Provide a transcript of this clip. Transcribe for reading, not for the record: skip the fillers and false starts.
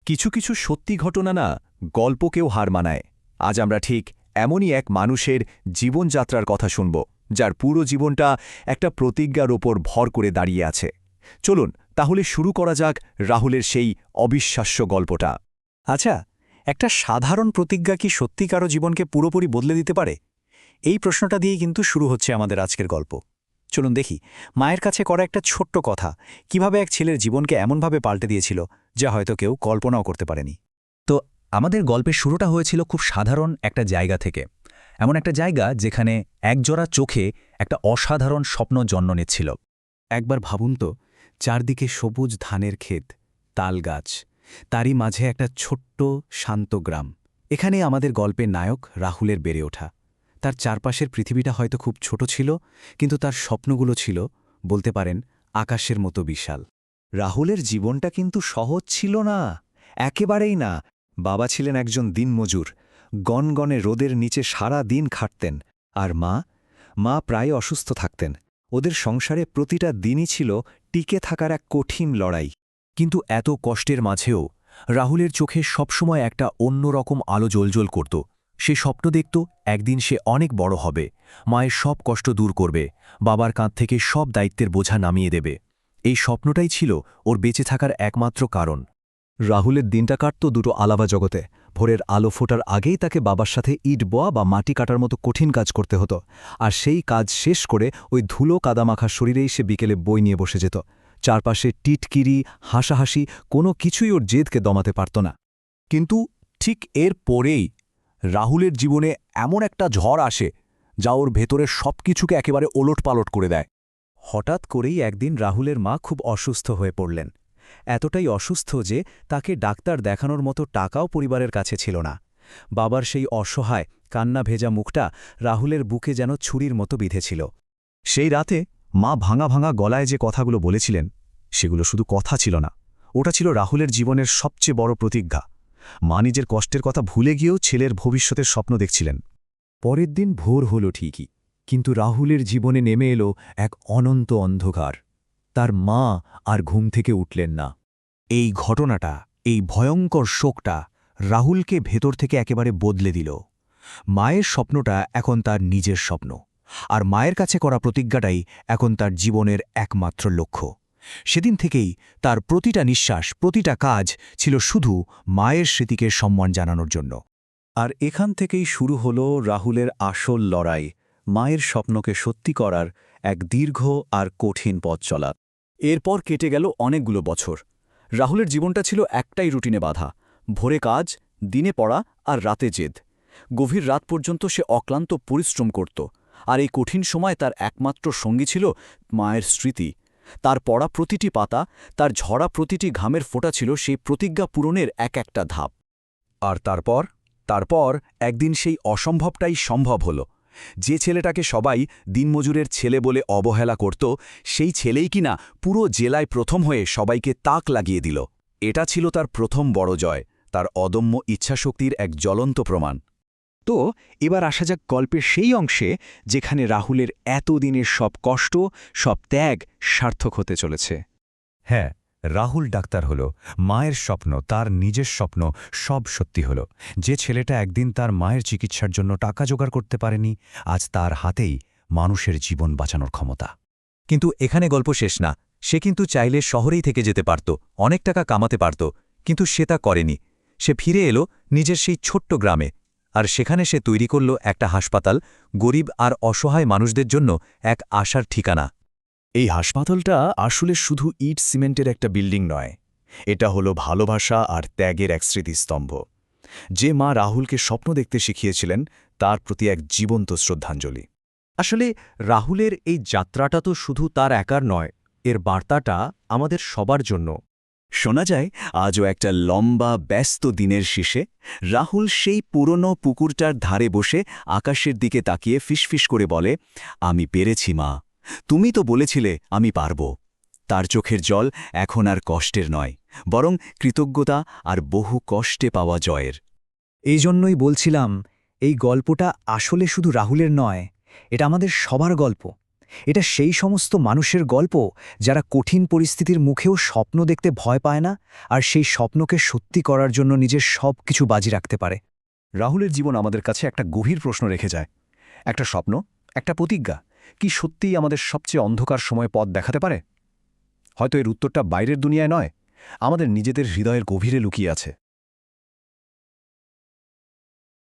কিছু কিছু সত্যি ঘটনা না গল্পকেও হার মানায়। আজ আমরা ঠিক এমনই এক মানুষের জীবনযাত্রার কথা শুনব, যার পুরো জীবনটা একটা প্রতিজ্ঞার ওপর ভর করে দাঁড়িয়ে আছে। চলুন তাহলে শুরু করা যাক রাহুলের সেই অবিশ্বাস্য গল্পটা। আচ্ছা, একটা সাধারণ প্রতিজ্ঞা কি সত্যি কারো জীবনকে পুরোপুরি বদলে দিতে পারে? এই প্রশ্নটা দিয়েই কিন্তু শুরু হচ্ছে আমাদের আজকের গল্প। চলুন দেখি মায়ের কাছে করা একটা ছোট্ট কথা কিভাবে এক ছেলের জীবনকে এমনভাবে পাল্টে দিয়েছিল যা হয়তো কেউ কল্পনাও করতে পারেনি। তো আমাদের গল্পের শুরুটা হয়েছিল খুব সাধারণ একটা জায়গা থেকে, এমন একটা জায়গা যেখানে একজোড়া চোখে একটা অসাধারণ স্বপ্ন জন্ম নিচ্ছিল। একবার ভাবুন তো, চারদিকে সবুজ ধানের ক্ষেত, তাল গাছ, তারই মাঝে একটা ছোট্ট শান্ত গ্রাম। এখানে আমাদের গল্পের নায়ক রাহুলের বেড়ে ওঠা। তার চারপাশের পৃথিবীটা হয়তো খুব ছোট ছিল, কিন্তু তার স্বপ্নগুলো ছিল, বলতে পারেন, আকাশের মতো বিশাল। রাহুলের জীবনটা কিন্তু সহজ ছিল না, একেবারেই না। বাবা ছিলেন একজন দিনমজুর, গনগনে রোদের নিচে সারা দিন খাটতেন। আর মা প্রায় অসুস্থ থাকতেন। ওদের সংসারে প্রতিটা দিনই ছিল টিকে থাকার এক কঠিন লড়াই। কিন্তু এত কষ্টের মাঝেও রাহুলের চোখে সবসময় একটা অন্যরকম আলো জ্বলজ্বল করত। সে স্বপ্ন দেখত একদিন সে অনেক বড় হবে, মায়ের সব কষ্ট দূর করবে, বাবার কাঁধ থেকে সব দায়িত্বের বোঝা নামিয়ে দেবে। এই স্বপ্নটাই ছিল ওর বেঁচে থাকার একমাত্র কারণ। রাহুলের দিনটা কাটত দুটো আলাদা জগতে। ভোরের আলো ফোটার আগেই তাকে বাবার সাথে ইট বোয়া বা মাটি কাটার মতো কঠিন কাজ করতে হতো, আর সেই কাজ শেষ করে ওই ধুলো কাদামাখা শরীরেই সে বিকেলে বই নিয়ে বসে যেত। চারপাশে টিটকিরি, হাসাহাসি, কোনো কিছুই ওর জেদকে দমাতে পারত না। কিন্তু ঠিক এর পরেই রাহুলের জীবনে এমন একটা ঝড় আসে যা ওর ভেতরের সবকিছুকে একেবারে ওলটপালট করে দেয়। হঠাৎ করেই একদিন রাহুলের মা খুব অসুস্থ হয়ে পড়লেন। এতটাই অসুস্থ যে তাকে ডাক্তার দেখানোর মতো টাকাও পরিবারের কাছে ছিল না। বাবার সেই অসহায় কান্না ভেজা মুখটা রাহুলের বুকে যেন ছুরির মতো বিঁধেছিল। সেই রাতে মা ভাঙা ভাঙা গলায় যে কথাগুলো বলেছিলেন, সেগুলো শুধু কথা ছিল না, ওটা ছিল রাহুলের জীবনের সবচেয়ে বড় প্রতিজ্ঞা। মা নিজের কষ্টের কথা ভুলে গিয়েও ছেলের ভবিষ্যতের স্বপ্ন দেখছিলেন। পরের দিন ভোর হল ঠিকই, কিন্তু রাহুলের জীবনে নেমে এলো এক অনন্ত অন্ধকার। তার মা আর ঘুম থেকে উঠলেন না। এই ঘটনাটা, এই ভয়ঙ্কর শোকটা রাহুলকে ভেতর থেকে একেবারে বদলে দিল। মায়ের স্বপ্নটা এখন তার নিজের স্বপ্ন, আর মায়ের কাছে করা প্রতিজ্ঞাটাই এখন তার জীবনের একমাত্র লক্ষ্য। সেদিন থেকেই তার প্রতিটা নিঃশ্বাস, প্রতিটা কাজ ছিল শুধু মায়ের স্মৃতিকে সম্মান জানানোর জন্য। আর এখান থেকেই শুরু হল রাহুলের আসল লড়াই, মায়ের স্বপ্নকে সত্যি করার এক দীর্ঘ আর কঠিন পথ চলা। এরপর কেটে গেল অনেকগুলো বছর। রাহুলের জীবনটা ছিল একটাই রুটিনে বাঁধা, ভোরে কাজ, দিনে পড়া আর রাতে জেদ। গভীর রাত পর্যন্ত সে অক্লান্ত পরিশ্রম করত, আর এই কঠিন সময় তার একমাত্র সঙ্গী ছিল মায়ের স্মৃতি। তার পড়া প্রতিটি পাতা, তার ঝরা প্রতিটি ঘামের ফোঁটা ছিল সেই প্রতিজ্ঞা পূরণের এক একটা ধাপ। আর তারপর একদিন সেই অসম্ভবটাই সম্ভব হল। যে ছেলেটাকে সবাই দিনমজুরের ছেলে বলে অবহেলা করত, সেই ছেলেই কিনা পুরো জেলায় প্রথম হয়ে সবাইকে তাক লাগিয়ে দিল। এটা ছিল তার প্রথম বড় জয়, তার অদম্য ইচ্ছাশক্তির এক জ্বলন্ত প্রমাণ। তো এবার আসা যাক গল্পের সেই অংশে যেখানে রাহুলের এতদিনের সব কষ্ট, সব ত্যাগ সার্থক হতে চলেছে। হ্যাঁ, রাহুল ডাক্তার হল, মায়ের স্বপ্ন, তার নিজের স্বপ্ন, সব সত্যি হল। যে ছেলেটা একদিন তার মায়ের চিকিৎসার জন্য টাকা জোগাড় করতে পারেনি, আজ তার হাতেই মানুষের জীবন বাঁচানোর ক্ষমতা। কিন্তু এখানে গল্প শেষ না। সে কিন্তু চাইলে শহরেই থেকে যেতে পারত, অনেক টাকা কামাতে পারত, কিন্তু সে তা করেনি। সে ফিরে এলো নিজের সেই ছোট্ট গ্রামে, আর সেখানে সে তৈরি করল একটা হাসপাতাল, গরিব আর অসহায় মানুষদের জন্য এক আশার ঠিকানা। এই হাসপাতালটা আসলে শুধু ইট সিমেন্টের একটা বিল্ডিং নয়, এটা হলো ভালোবাসা আর ত্যাগের এক স্মৃতিস্তম্ভ। যে মা রাহুলকে স্বপ্ন দেখতে শিখিয়েছিলেন, তার প্রতি এক জীবন্ত শ্রদ্ধাঞ্জলি। আসলে রাহুলের এই যাত্রাটা তো শুধু তার একার নয়, এর বার্তাটা আমাদের সবার জন্য। শোনা যায় আজও একটা লম্বা ব্যস্ত দিনের শেষে রাহুল সেই পুরনো পুকুরটার ধারে বসে আকাশের দিকে তাকিয়ে ফিসফিস করে বলে, আমি পেরেছি মা, তুমি তো বলেছিলে আমি পারব। তার চোখের জল এখন আর কষ্টের নয়, বরং কৃতজ্ঞতা আর বহু কষ্টে পাওয়া জয়ের। এই জন্যই বলছিলাম, এই গল্পটা আসলে শুধু রাহুলের নয়, এটা আমাদের সবার গল্প। এটা সেই সমস্ত মানুষের গল্প যারা কঠিন পরিস্থিতির মুখেও স্বপ্ন দেখতে ভয় পায় না আর সেই স্বপ্নকে সত্যি করার জন্য নিজের সব কিছু বাজি রাখতে পারে। রাহুলের জীবন আমাদের কাছে একটা গভীর প্রশ্ন রেখে যায়। একটা স্বপ্ন, একটা প্রতিজ্ঞা কি সত্যিই আমাদের সবচেয়ে অন্ধকার সময় পথ দেখাতে পারে? হয়তো এর উত্তরটা বাইরের দুনিয়ায় নয়, আমাদের নিজেদের হৃদয়ের গভীরে লুকিয়ে আছে।